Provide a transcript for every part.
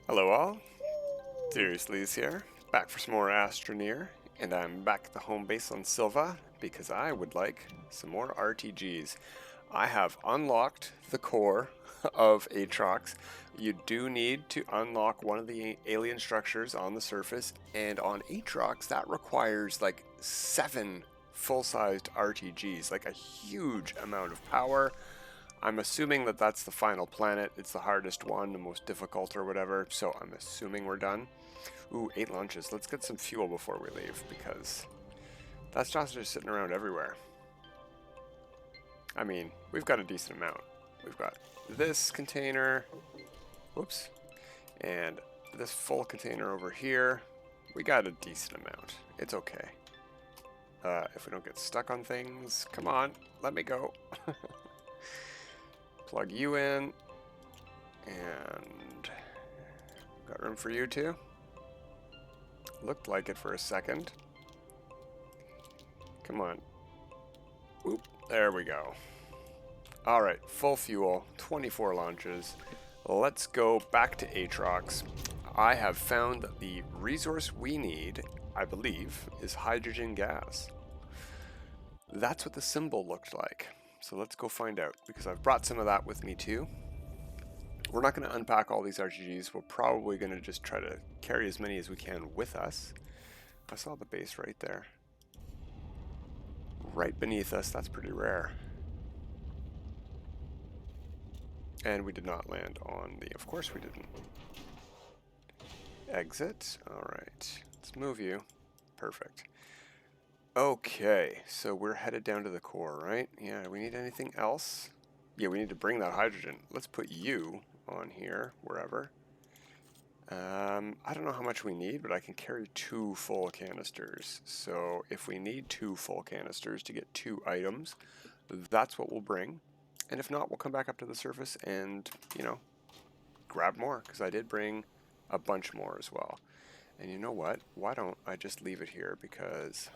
Hello all, Seriouslees here, back for some more Astroneer, and I'm back at the home base on Sylva because I would like some more RTGs. I have unlocked the core of Atrox. You do need to unlock one of the alien structures on the surface, and on Atrox that requires like 7 full-sized RTGs, like a huge amount of power. I'm assuming that that's the final planet. It's the hardest one, the most difficult or whatever, so I'm assuming we're done. Ooh, 8 launches. Let's get some fuel before we leave, because that's just sitting around everywhere. I mean, we've got a decent amount. We've got this container, whoops, and this full container over here. We got a decent amount. It's okay. If we don't get stuck on things, come on, let me go. Plug you in, and got room for you too. Looked like it for a second. Come on. Oop, there we go. Alright, full fuel, 24 launches. Let's go back to Atrox. I have found that the resource we need, I believe, is hydrogen gas. That's what the symbol looked like. So let's go find out, because I've brought some of that with me too. We're not going to unpack all these RTGs. We're probably going to just try to carry as many as we can with us. I saw the base right there. Right beneath us. That's pretty rare. And we did not land on the... Of course we didn't. Exit. Alright. Let's move you. Perfect. Okay, so we're headed down to the core, right? Yeah, do we need anything else? Yeah, we need to bring that hydrogen. Let's put you on here, wherever. I don't know how much we need, but I can carry 2 full canisters. So if we need 2 full canisters to get 2 items, that's what we'll bring. And if not, we'll come back up to the surface and, you know, grab more, because I did bring a bunch more as well. And you know what? Why don't I just leave it here, because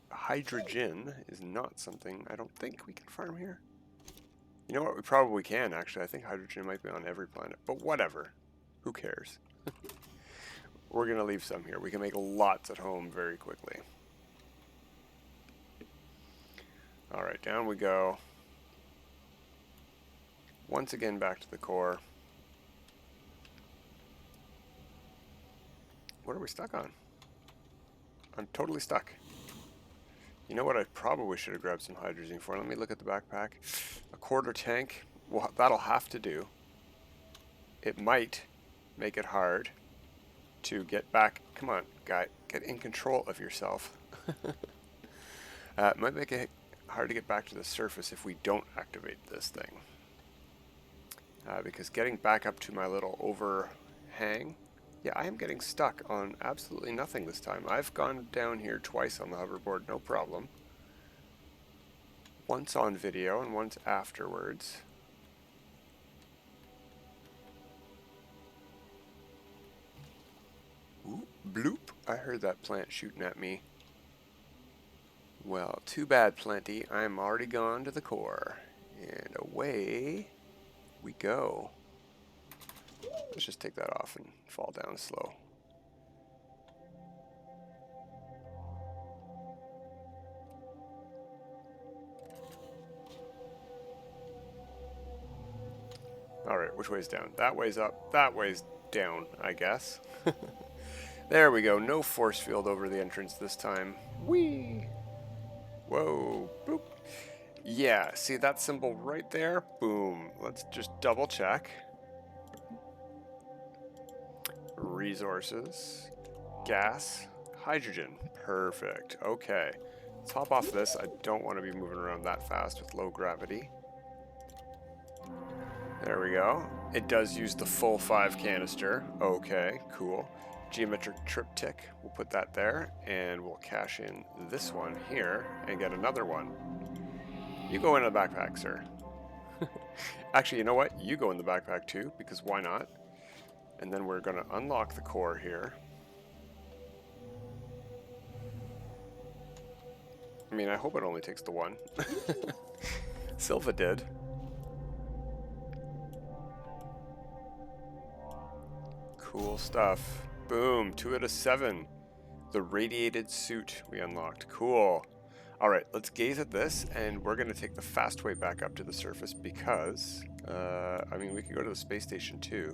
hydrogen is not something I don't think we can farm here. You know what? We probably can, actually. I think hydrogen might be on every planet, but whatever. Who cares? We're going to leave some here. We can make lots at home very quickly. Alright, down we go. Once again back to the core. What are we stuck on? I'm totally stuck. You know what? I probably should have grabbed some hydrogen for. Let me look at the backpack. A quarter tank. Well, that'll have to do. It might make it hard to get back. Come on, guy. Get in control of yourself. It might make it hard to get back to the surface if we don't activate this thing. Because getting back up to my little overhang... Yeah, I am getting stuck on absolutely nothing this time. I've gone down here twice on the hoverboard, no problem. Once on video and once afterwards. Ooh, bloop. I heard that plant shooting at me. Well, too bad, Planty. I'm already gone to the core. And away we go. Let's just take that off and fall down slow. Alright, which way's down? That way's up, that way's down, I guess. There we go, no force field over the entrance this time. Whee! Whoa, boop. Yeah, see that symbol right there? Boom. Let's just double check. Resources, gas, hydrogen. Perfect. Okay. Let's hop off this. I don't want to be moving around that fast with low gravity. There we go. It does use the full 5 canister. Okay, cool. Geometric triptych. We'll put that there, and we'll cash in this one here and get another one. You go in the backpack, sir. Actually, you know what? You go in the backpack too, because why not? And then we're going to unlock the core here. I mean, I hope it only takes the one. Sylva did. Cool stuff. Boom, 2 out of 7. The radiated suit we unlocked. Cool. Alright, let's gaze at this, and we're going to take the fast way back up to the surface because, I mean, we could go to the space station too.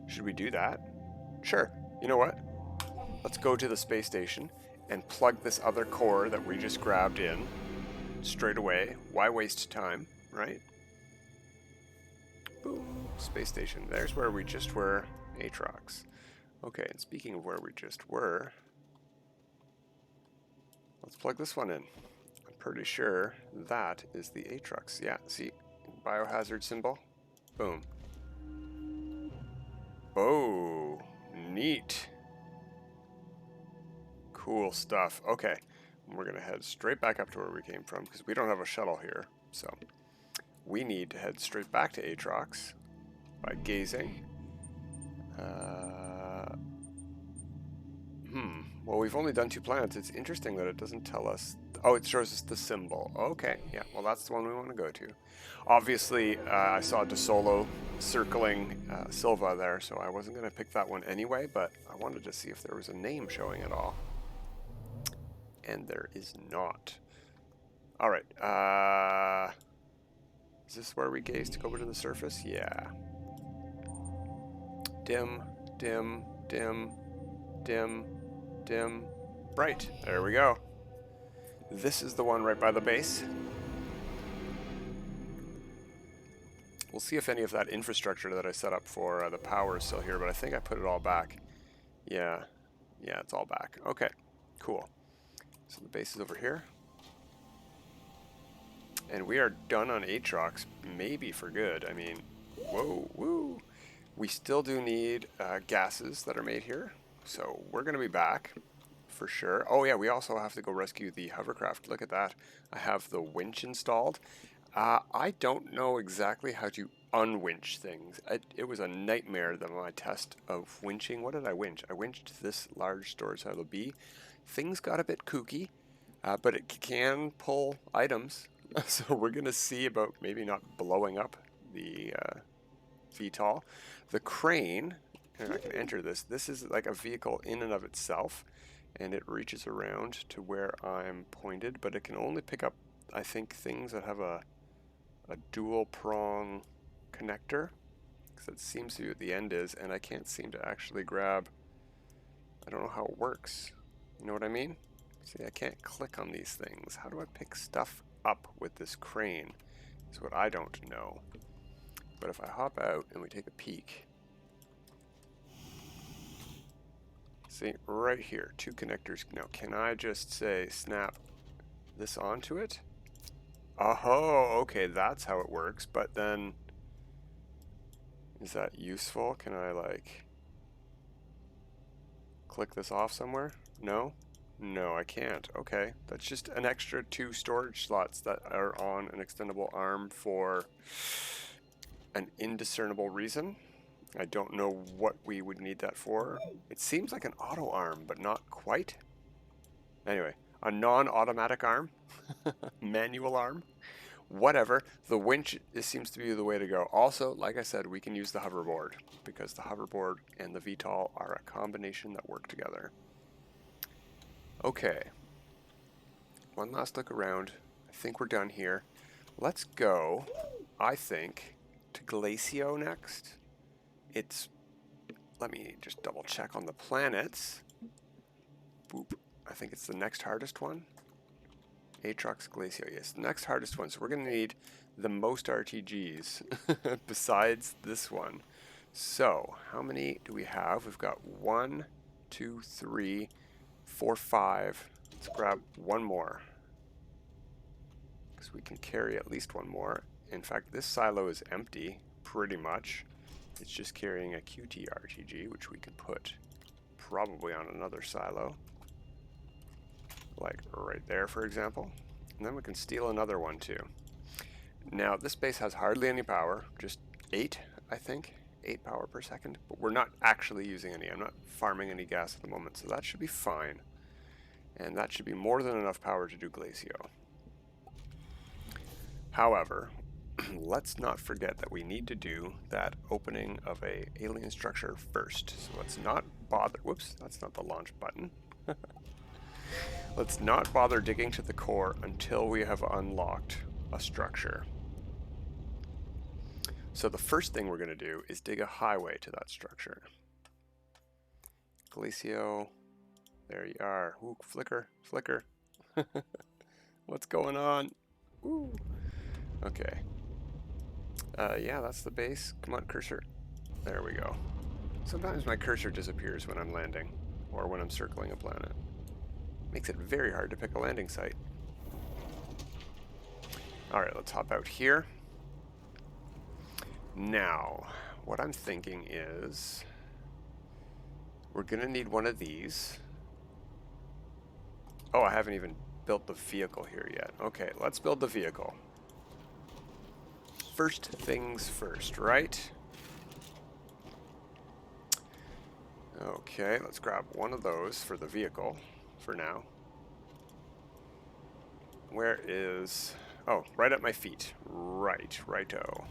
Should we do that? Sure. You know what? Let's go to the space station and plug this other core that we just grabbed in straight away. Why waste time, right? Boom. Space station. There's where we just were. Atrox. Okay, and speaking of where we just were, let's plug this one in. I'm pretty sure that is the Atrox. Yeah, see? Biohazard symbol. Boom. Oh, neat. Cool stuff. Okay, we're going to head straight back up to where we came from because we don't have a shuttle here. So we need to head straight back to Atrox by gazing. Well, we've only done 2 planets. It's interesting that it doesn't tell us. Oh, it shows us the symbol. Okay, yeah. Well, that's the one we want to go to. Obviously, I saw De Solo circling Sylva there, so I wasn't going to pick that one anyway, but I wanted to see if there was a name showing at all. And there is not. All right. Is this where we gaze to go over to the surface? Yeah. Dim, dim, dim, dim, dim, bright. There we go. This is the one right by the base. We'll see if any of that infrastructure that I set up for the power is still here, but I think I put it all back. Yeah, it's all back. Okay, cool. So the base is over here. And we are done on Atrox, maybe for good. I mean, whoa, woo. We still do need gases that are made here. So we're going to be back for sure. Oh yeah, we also have to go rescue the hovercraft. Look at that. I have the winch installed. I don't know exactly how to unwinch things. It was a nightmare, my test of winching. What did I winch? I winched this large storage silo B. Things got a bit kooky, but it can pull items. So we're going to see about maybe not blowing up the VTOL. The crane, and I can enter this. This is like a vehicle in and of itself, and it reaches around to where I'm pointed, but it can only pick up, I think, things that have a dual prong connector, because that seems to be what the end is, and I can't seem to actually grab. I don't know how it works. You know what I mean? See, I can't click on these things. How do I pick stuff up with this crane? Is what I don't know. But if I hop out and we take a peek, see, right here, 2 connectors. Now, can I just say snap this onto it? Oh, okay, that's how it works. But then, is that useful? Can I, like, click this off somewhere? No? No, I can't. Okay, that's just an extra 2 storage slots that are on an extendable arm for an indiscernible reason. I don't know what we would need that for. It seems like an auto arm, but not quite. Anyway, a non-automatic arm, manual arm, whatever. The winch, this seems to be the way to go. Also, like I said, we can use the hoverboard because the hoverboard and the VTOL are a combination that work together. Okay, one last look around. I think we're done here. Let's go, I think, to Glacio next. It's, let me just double check on the planets. Boop. I think it's the next hardest one. Atrox Glacio, yes, the next hardest one. So we're going to need the most RTGs besides this one. So how many do we have? We've got 1, 2, 3, 4, 5. Let's grab one more, because we can carry at least one more. In fact, this silo is empty, pretty much. It's just carrying a QT RTG, which we can put probably on another silo, like right there, for example. And then we can steal another one too. Now, this base has hardly any power, just 8, I think. 8 power per second, but we're not actually using any. I'm not farming any gas at the moment, so that should be fine. And that should be more than enough power to do Glacio. However, let's not forget that we need to do that opening of a alien structure first. So let's not bother, whoops, that's not the launch button. Let's not bother digging to the core until we have unlocked a structure. So the first thing we're going to do is dig a highway to that structure. Glacio, there you are. Ooh, flicker, flicker. What's going on? Ooh. Okay. Yeah, that's the base. Come on, cursor. There we go. Sometimes my cursor disappears when I'm landing, or when I'm circling a planet. Makes it very hard to pick a landing site. Alright, let's hop out here. Now, what I'm thinking is, we're gonna need one of these. Oh, I haven't even built the vehicle here yet. Okay, let's build the vehicle. First things first, right? Okay, let's grab one of those for the vehicle for now. Where is... Oh, right at my feet. Right, righto.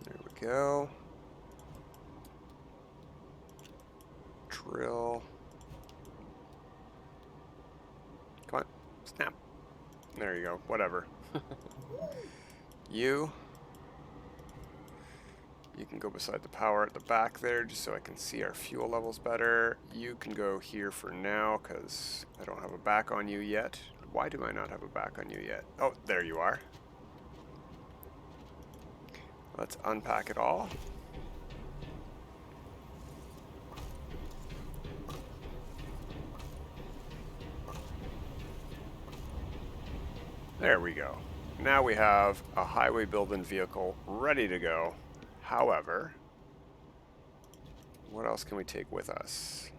There we go. Drill. Come on, snap. There you go, whatever. You can go beside the power at the back there just so I can see our fuel levels better. You can go here for now because I don't have a back on you yet. Why do I not have a back on you yet? Oh, there you are. Let's unpack it all. There we go. Now we have a highway building vehicle ready to go. However, what else can we take with us?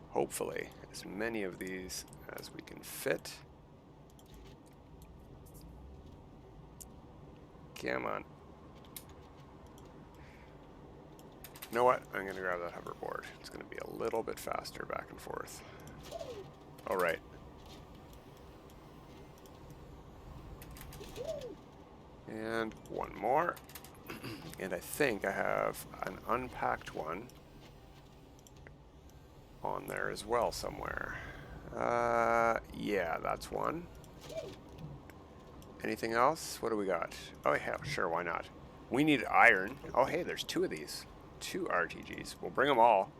Hopefully, as many of these as we can fit. Come on. You know what? I'm going to grab that hoverboard. It's going to be a little bit faster back and forth. All right. And one more. And I think I have an unpacked one on there as well somewhere. Yeah, that's one. Anything else? What do we got? Oh, hell, sure, why not? We need iron. Oh, hey, there's two of these. 2 RTGs. We'll bring them all.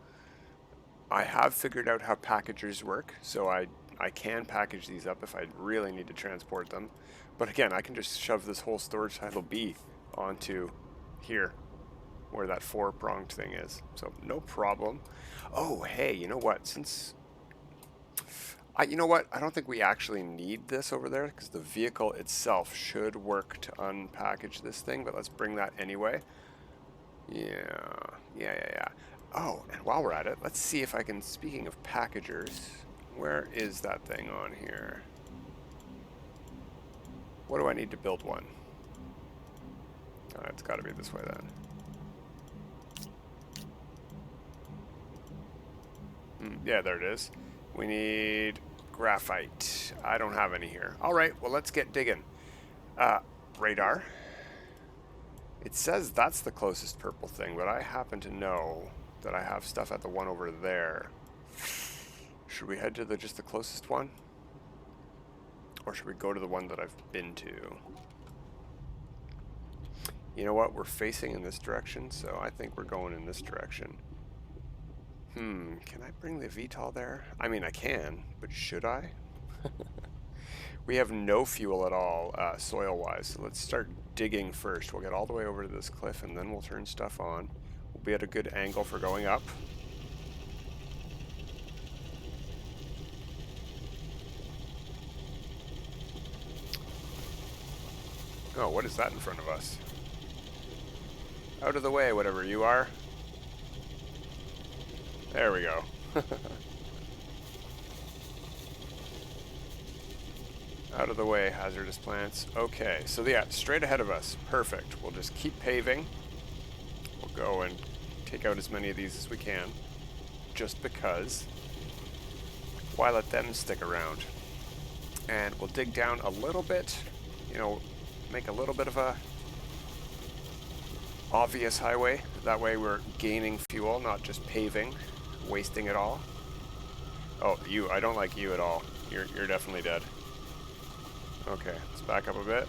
I have figured out how packagers work, so I can package these up if I really need to transport them. But again, I can just shove this whole storage title B onto here, where that 4-pronged thing is. So no problem. Oh, hey, you know what? You know what? I don't think we actually need this over there because the vehicle itself should work to unpackage this thing, but let's bring that anyway. Yeah. Oh, and while we're at it, let's see if I can, speaking of packagers, where is that thing on here? What do I need to build one? Oh, it's got to be this way then. Yeah, there it is. We need graphite. I don't have any here. All right, well, let's get digging. Radar. It says that's the closest purple thing, but I happen to know that I have stuff at the one over there. Should we head to just the closest one? Or should we go to the one that I've been to? You know what? We're facing in this direction, so I think we're going in this direction. Can I bring the VTOL there? I mean, I can, but should I? We have no fuel at all, soil-wise, so let's start digging first. We'll get all the way over to this cliff, and then we'll turn stuff on. We'll be at a good angle for going up. Oh, what is that in front of us? Out of the way, whatever you are. There we go. Out of the way, hazardous plants. Okay, so yeah, straight ahead of us. Perfect. We'll just keep paving. We'll go and take out as many of these as we can. Just because. Why let them stick around? And we'll dig down a little bit, you know, make a little bit of a obvious highway. That way we're gaining fuel, not just paving, wasting it all. Oh, you, I don't like you at all. You're definitely dead. Okay, let's back up a bit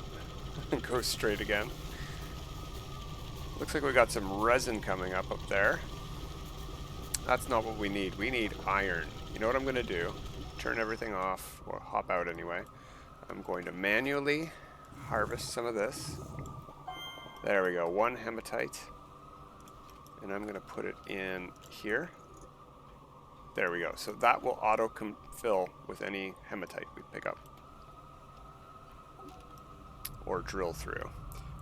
and go straight again. Looks like we got some resin coming up there. That's not what we need. We need iron. You know what I'm going to do? Turn everything off, or hop out anyway. I'm going to manually harvest some of this. There we go, 1 hematite. And I'm going to put it in here. There we go. So that will auto-fill with any hematite we pick up. Or drill through.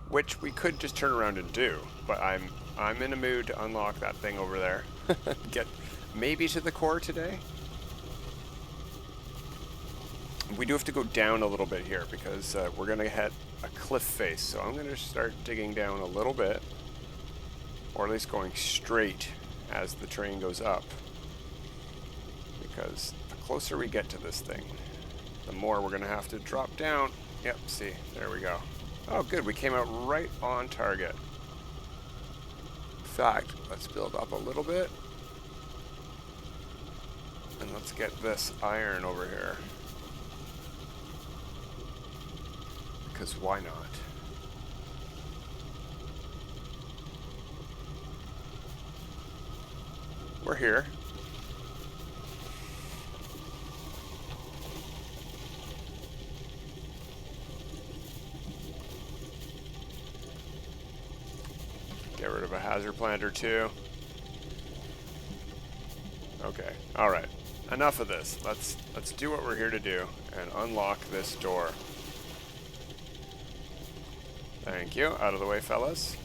Which we could just turn around and do, but I'm in a mood to unlock that thing over there. Get maybe to the core today. We do have to go down a little bit here because we're going to hit a cliff face. So I'm going to start digging down a little bit, or at least going straight as the train goes up. Because the closer we get to this thing, the more we're going to have to drop down. Yep, see, there we go. Oh, good, we came out right on target. In fact, let's build up a little bit. And let's get this iron over here. Because why not? We're here. Get rid of a hazard plant or two. Okay, alright. Enough of this. Let's do what we're here to do and unlock this door. Thank you. Out of the way, fellas.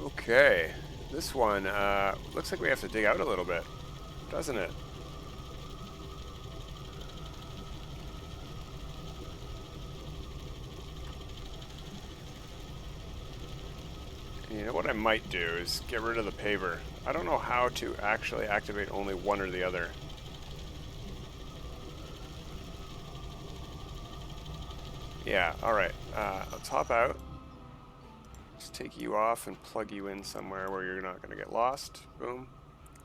Okay. This one looks like we have to dig out a little bit, doesn't it? You know what I might do is get rid of the paver. I don't know how to actually activate only one or the other. Yeah, alright. Let's hop out. Just take you off and plug you in somewhere where you're not going to get lost. Boom.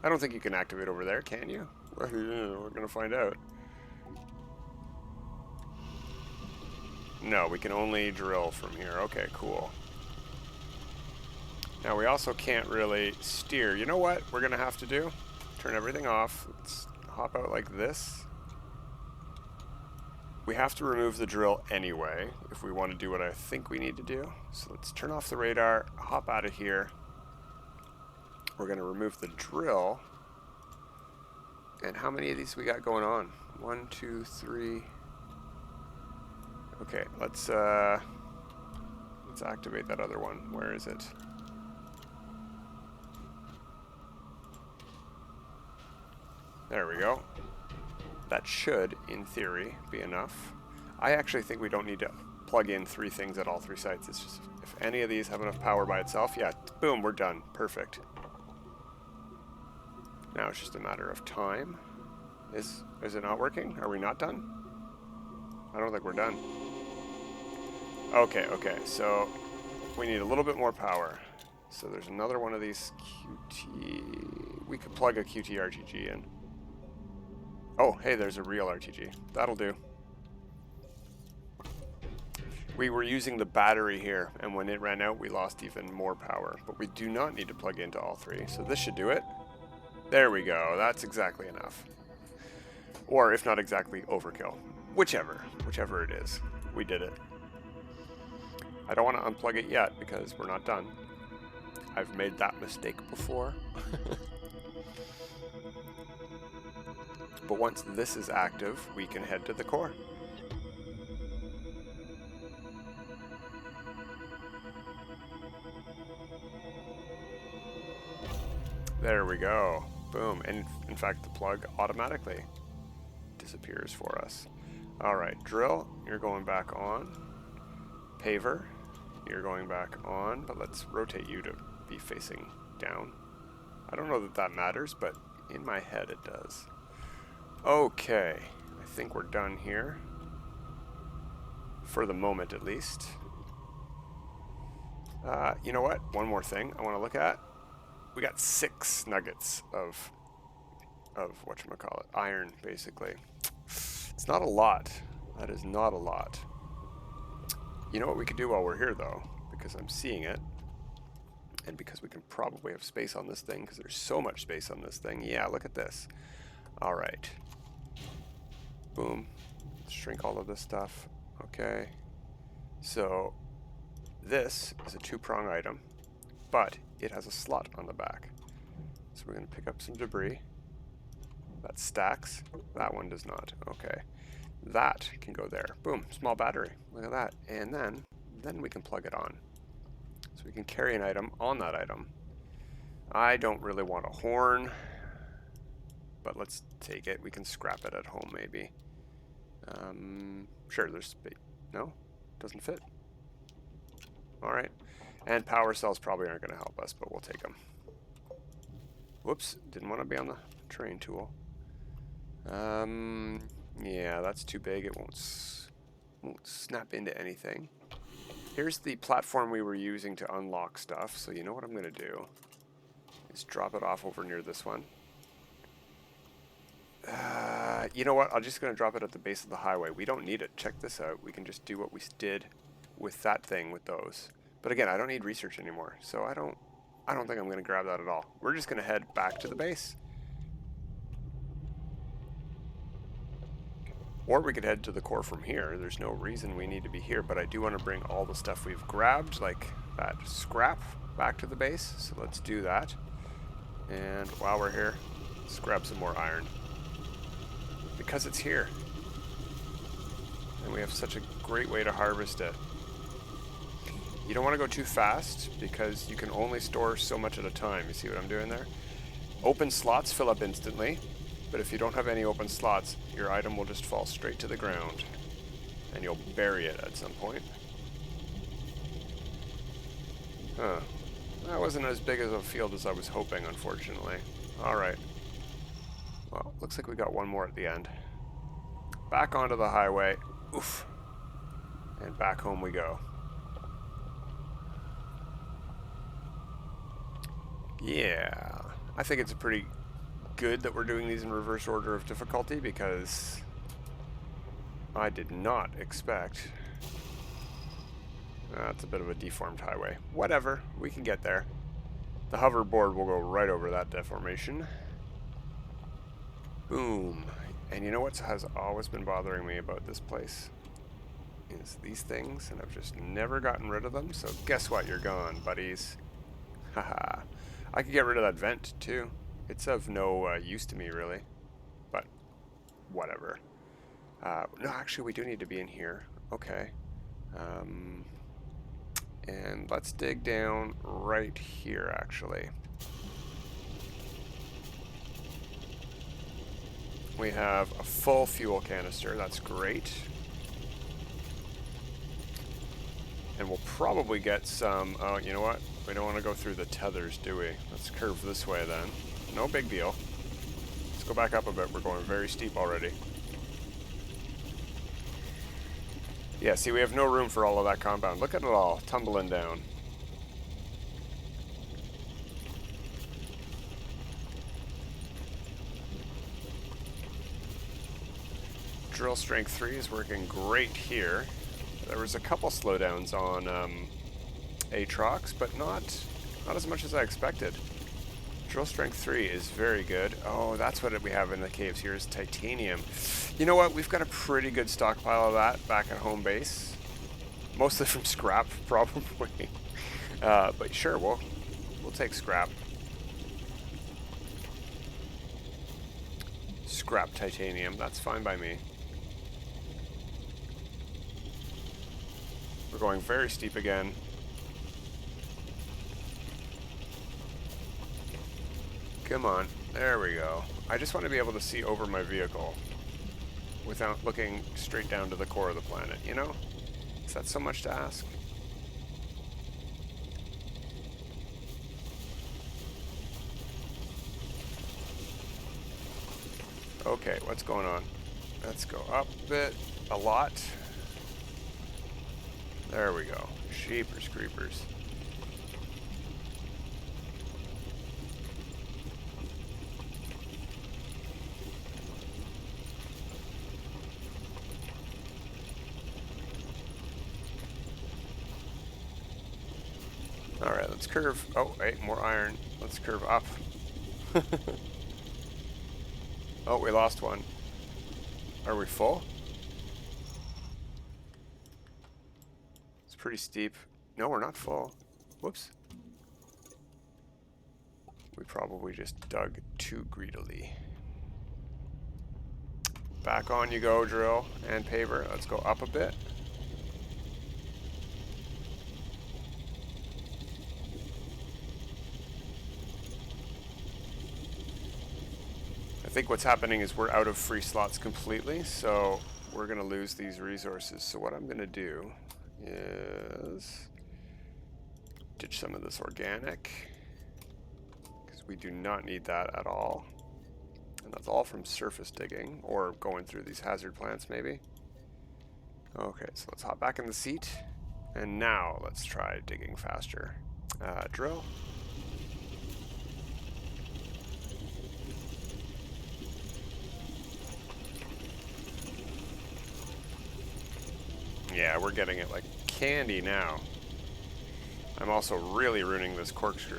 I don't think you can activate over there, can you? Well, we're going to find out. No, we can only drill from here. Okay, cool. Now we also can't really steer. You know what we're going to have to do? Turn everything off. Let's hop out like this. We have to remove the drill anyway if we want to do what I think we need to do. So let's turn off the radar, hop out of here. We're going to remove the drill. And how many of these we got going on? 1, 2, 3. Okay, let's activate that other one. Where is it? There we go. That should, in theory, be enough. I actually think we don't need to plug in 3 things at all 3 sites. It's just, if any of these have enough power by itself, yeah, boom, we're done. Perfect. Now it's just a matter of time. Is it not working? Are we not done? I don't think we're done. Okay, so we need a little bit more power. So there's another one of these QT... We could plug a QT RTG in. Oh, hey, there's a real RTG. That'll do. We were using the battery here, and when it ran out, we lost even more power. But we do not need to plug into all 3, so this should do it. There we go. That's exactly enough. Or, if not exactly, overkill. Whichever it is. We did it. I don't want to unplug it yet, because we're not done. I've made that mistake before. But once this is active, we can head to the core. There we go. Boom. And in fact, the plug automatically disappears for us. Alright, drill, you're going back on. Paver, you're going back on, but let's rotate you to be facing down. I don't know that that matters, but in my head it does. Okay, I think we're done here. For the moment, at least. You know what? One more thing I want to look at. We got 6 nuggets of whatchamacallit, iron, basically. It's not a lot. That is not a lot. You know what we could do while we're here, though? Because I'm seeing it. And because we can probably have space on this thing, because there's so much space on this thing. Yeah, look at this. Alright. Boom. Shrink all of this stuff. Okay. So, this is a 2-prong item, but it has a slot on the back. So we're going to pick up some debris. That stacks. That one does not. Okay. That can go there. Boom. Small battery. Look at that. And then we can plug it on. So we can carry an item on that item. I don't really want a horn, but let's take it. We can scrap it at home, maybe. Sure, there's space. No? Doesn't fit. Alright. And power cells probably aren't going to help us, but we'll take them. Whoops. Didn't want to be on the terrain tool. Yeah, that's too big. It won't snap into anything. Here's the platform we were using to unlock stuff. So you know what I'm going to do is drop it off over near this one. You know what? I'm just going to drop it at the base of the highway. We don't need it. Check this out. We can just do what we did with that thing with those. But again, I don't need research anymore. So I don't think I'm going to grab that at all. We're just going to head back to the base. Or we could head to the core from here. There's no reason we need to be here, but I do want to bring all the stuff we've grabbed, like that scrap, back to the base. So let's do that. And while we're here, let's grab some more iron. Because it's here. And we have such a great way to harvest it. You don't want to go too fast, because you can only store so much at a time. You see what I'm doing there? Open slots fill up instantly. But if you don't have any open slots, your item will just fall straight to the ground. And you'll bury it at some point. Huh. That wasn't as big as a field as I was hoping, unfortunately. Alright. Well, looks like we got one more at the end. Back onto the highway. Oof. And back home we go. Yeah. I think it's a pretty good that we're doing these in reverse order of difficulty, because I did not expect. That's a bit of a deformed highway. Whatever, we can get there. The hoverboard will go right over that deformation. Boom. And you know what has always been bothering me about this place? Is these things, and I've just never gotten rid of them, so guess what? You're gone, buddies. Haha. I could get rid of that vent, too. It's of no use to me, really. But, whatever. No, actually, we do need to be in here. Okay. And let's dig down right here, actually. We have a full fuel canister. That's great. And we'll probably get some... Oh, you know what? We don't want to go through the tethers, do we? Let's curve this way, then. No big deal. Let's go back up a bit. We're going very steep already. Yeah, see, we have no room for all of that compound. Look at it all tumbling down. Drill strength 3 is working great here. There was a couple slowdowns on Atrox, but not as much as I expected. Drill strength 3 is very good. Oh, that's what we have in the caves here is titanium. You know what? We've got a pretty good stockpile of that back at home base. Mostly from scrap, probably. But sure, we'll take scrap. Scrap titanium. That's fine by me. We're going very steep again. Come on, there we go. I just want to be able to see over my vehicle without looking straight down to the core of the planet, you know? Is that so much to ask? Okay, what's going on? Let's go up a bit. A lot. There we go. Sheepers creepers. Alright, let's curve. Oh, wait, more iron. Let's curve up. Oh, we lost one. Are we full? It's pretty steep. No, we're not full. Whoops. We probably just dug too greedily. Back on you go, drill and paver. Let's go up a bit. I think what's happening is we're out of free slots completely, so we're going to lose these resources. So what I'm going to do is ditch some of this organic, because we do not need that at all. And that's all from surface digging, or going through these hazard plants maybe. Okay, so let's hop back in the seat, and now let's try digging faster. Drill. Yeah, we're getting it like candy now. I'm also really ruining this corkscrew.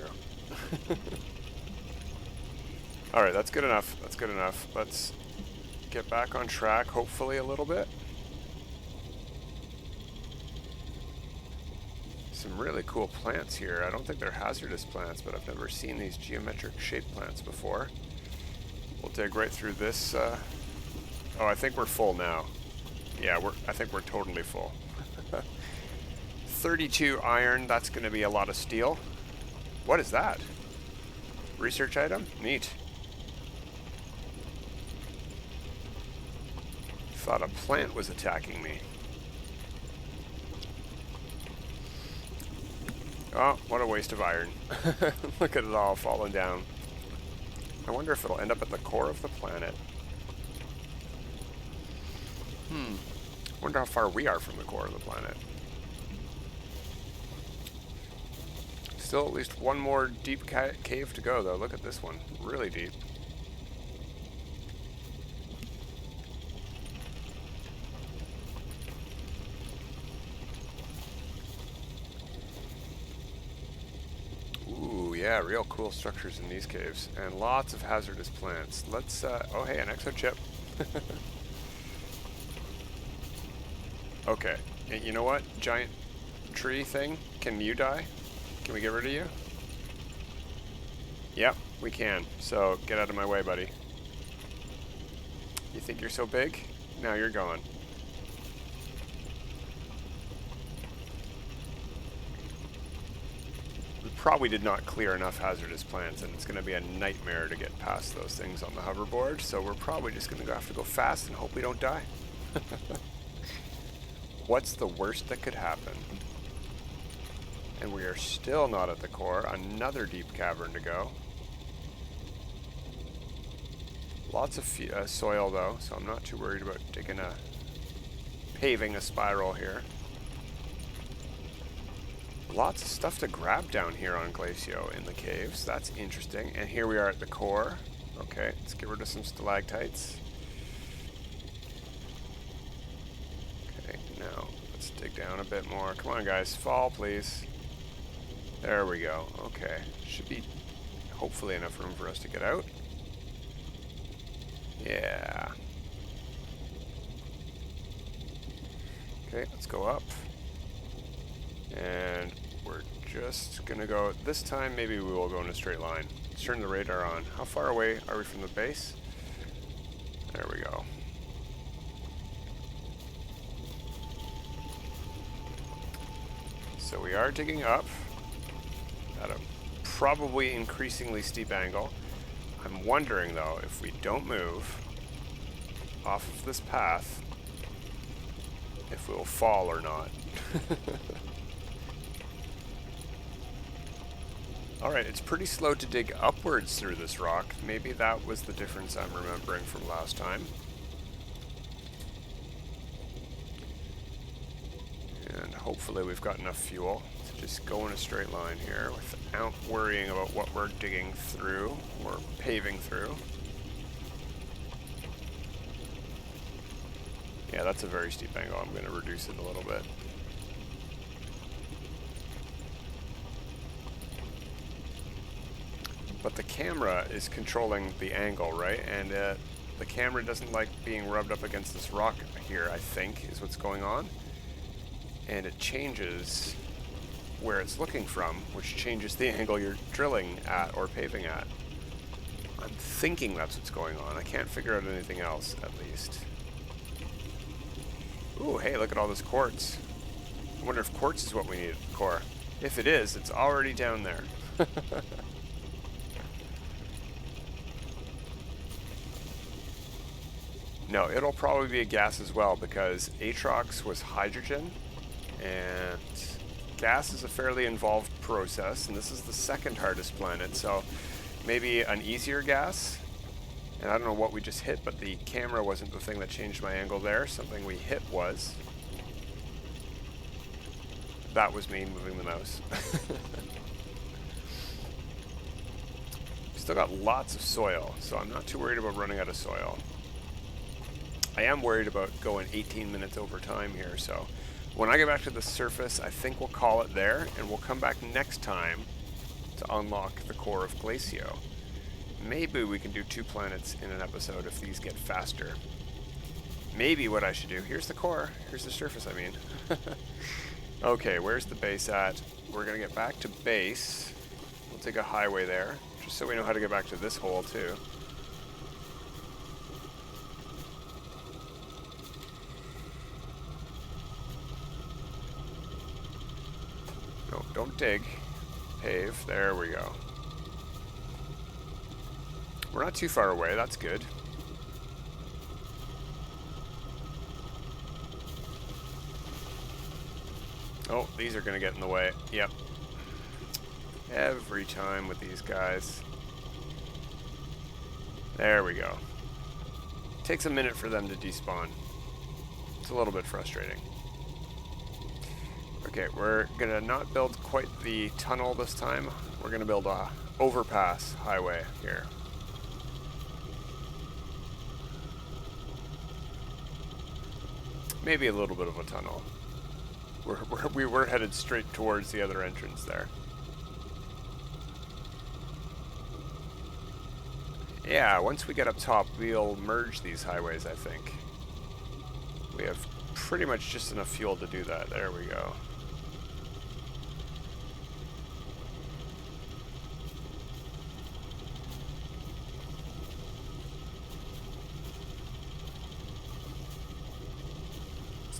Alright, that's good enough. That's good enough. Let's get back on track, hopefully a little bit. Some really cool plants here. I don't think they're hazardous plants, but I've never seen these geometric shaped plants before. We'll dig right through this. Oh, I think we're full now. Yeah, I think we're totally full. 32 iron, that's going to be a lot of steel. What is that? Research item? Neat. Thought a plant was attacking me. Oh, what a waste of iron. Look at it all falling down. I wonder if it'll end up at the core of the planet. Wonder how far we are from the core of the planet. Still at least one more deep cave to go, though. Look at this one. Really deep. Ooh, yeah, real cool structures in these caves. And lots of hazardous plants. Let's, oh hey, an exo chip. Okay, and you know what? Giant tree thing, can you die? Can we get rid of you? Yep, we can. So get out of my way, buddy. You think you're so big? Now you're gone. We probably did not clear enough hazardous plants, and it's going to be a nightmare to get past those things on the hoverboard, so we're probably just going to have to go fast and hope we don't die. What's the worst that could happen? And we are still not at the core. Another deep cavern to go. Lots of soil though, so I'm not too worried about paving a spiral here. Lots of stuff to grab down here on Glacio in the caves. That's interesting. And here we are at the core. Okay, let's get rid of some stalactites. Now, let's dig down a bit more. Come on, guys. Fall, please. There we go. Okay. Should be hopefully enough room for us to get out. Yeah. Okay, let's go up. And we're just going to go... This time, maybe we will go in a straight line. Let's turn the radar on. How far away are we from the base? There we go. So we are digging up at a probably increasingly steep angle. I'm wondering though, if we don't move off of this path, if we'll fall or not. Alright, it's pretty slow to dig upwards through this rock. Maybe that was the difference I'm remembering from last time. And hopefully we've got enough fuel to just go in a straight line here without worrying about what we're digging through or paving through. Yeah, that's a very steep angle. I'm going to reduce it a little bit. But the camera is controlling the angle, right? And the camera doesn't like being rubbed up against this rock here, I think, is what's going on. And it changes where it's looking from, which changes the angle you're drilling at or paving at. I'm thinking that's what's going on. I can't figure out anything else, at least. Ooh, hey, look at all this quartz. I wonder if quartz is what we need at the core. If it is, it's already down there. No, it'll probably be a gas as well, because Atrox was hydrogen, and gas is a fairly involved process, and this is the second hardest planet, so maybe an easier gas. And I don't know what we just hit, but the camera wasn't the thing that changed my angle there. Something we hit was. That was me moving the mouse. Still got lots of soil, so I'm not too worried about running out of soil. I am worried about going 18 minutes over time here, so when I get back to the surface, I think we'll call it there, and we'll come back next time to unlock the core of Glacio. Maybe we can do 2 planets in an episode if these get faster. Maybe what I should do, here's the core, here's the surface, I mean. Okay, where's the base at? We're gonna get back to base. We'll take a highway there, just so we know how to get back to this hole too. No, don't dig. Pave, there we go. We're not too far away, that's good. Oh, these are gonna get in the way. Yep. Every time with these guys. There we go. Takes a minute for them to despawn. It's a little bit frustrating. Okay, we're gonna not build quite the tunnel this time. We're gonna build a overpass highway here. Maybe a little bit of a tunnel. We were headed straight towards the other entrance there. Yeah, once we get up top, we'll merge these highways, I think. We have pretty much just enough fuel to do that. There we go.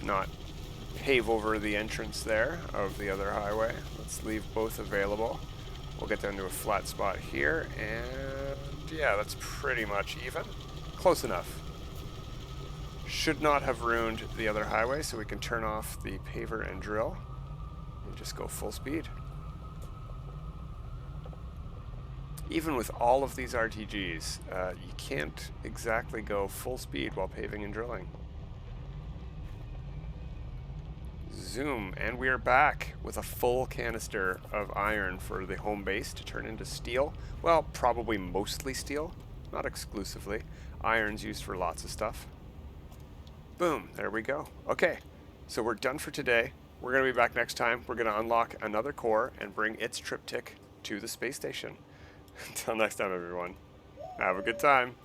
Not pave over the entrance there of the other highway. Let's leave both available. We'll get down to a flat spot here, and yeah, that's pretty much even. Close enough. Should not have ruined the other highway, so we can turn off the paver and drill and just go full speed. Even with all of these RTGs, you can't exactly go full speed while paving and drilling. Zoom, and we are back with a full canister of iron for the home base to turn into steel. Well, probably mostly steel, not exclusively. Iron's used for lots of stuff. Boom, there we go. Okay, so we're done for today. We're going to be back next time. We're going to unlock another core and bring its triptych to the space station. Until next time, everyone. Have a good time.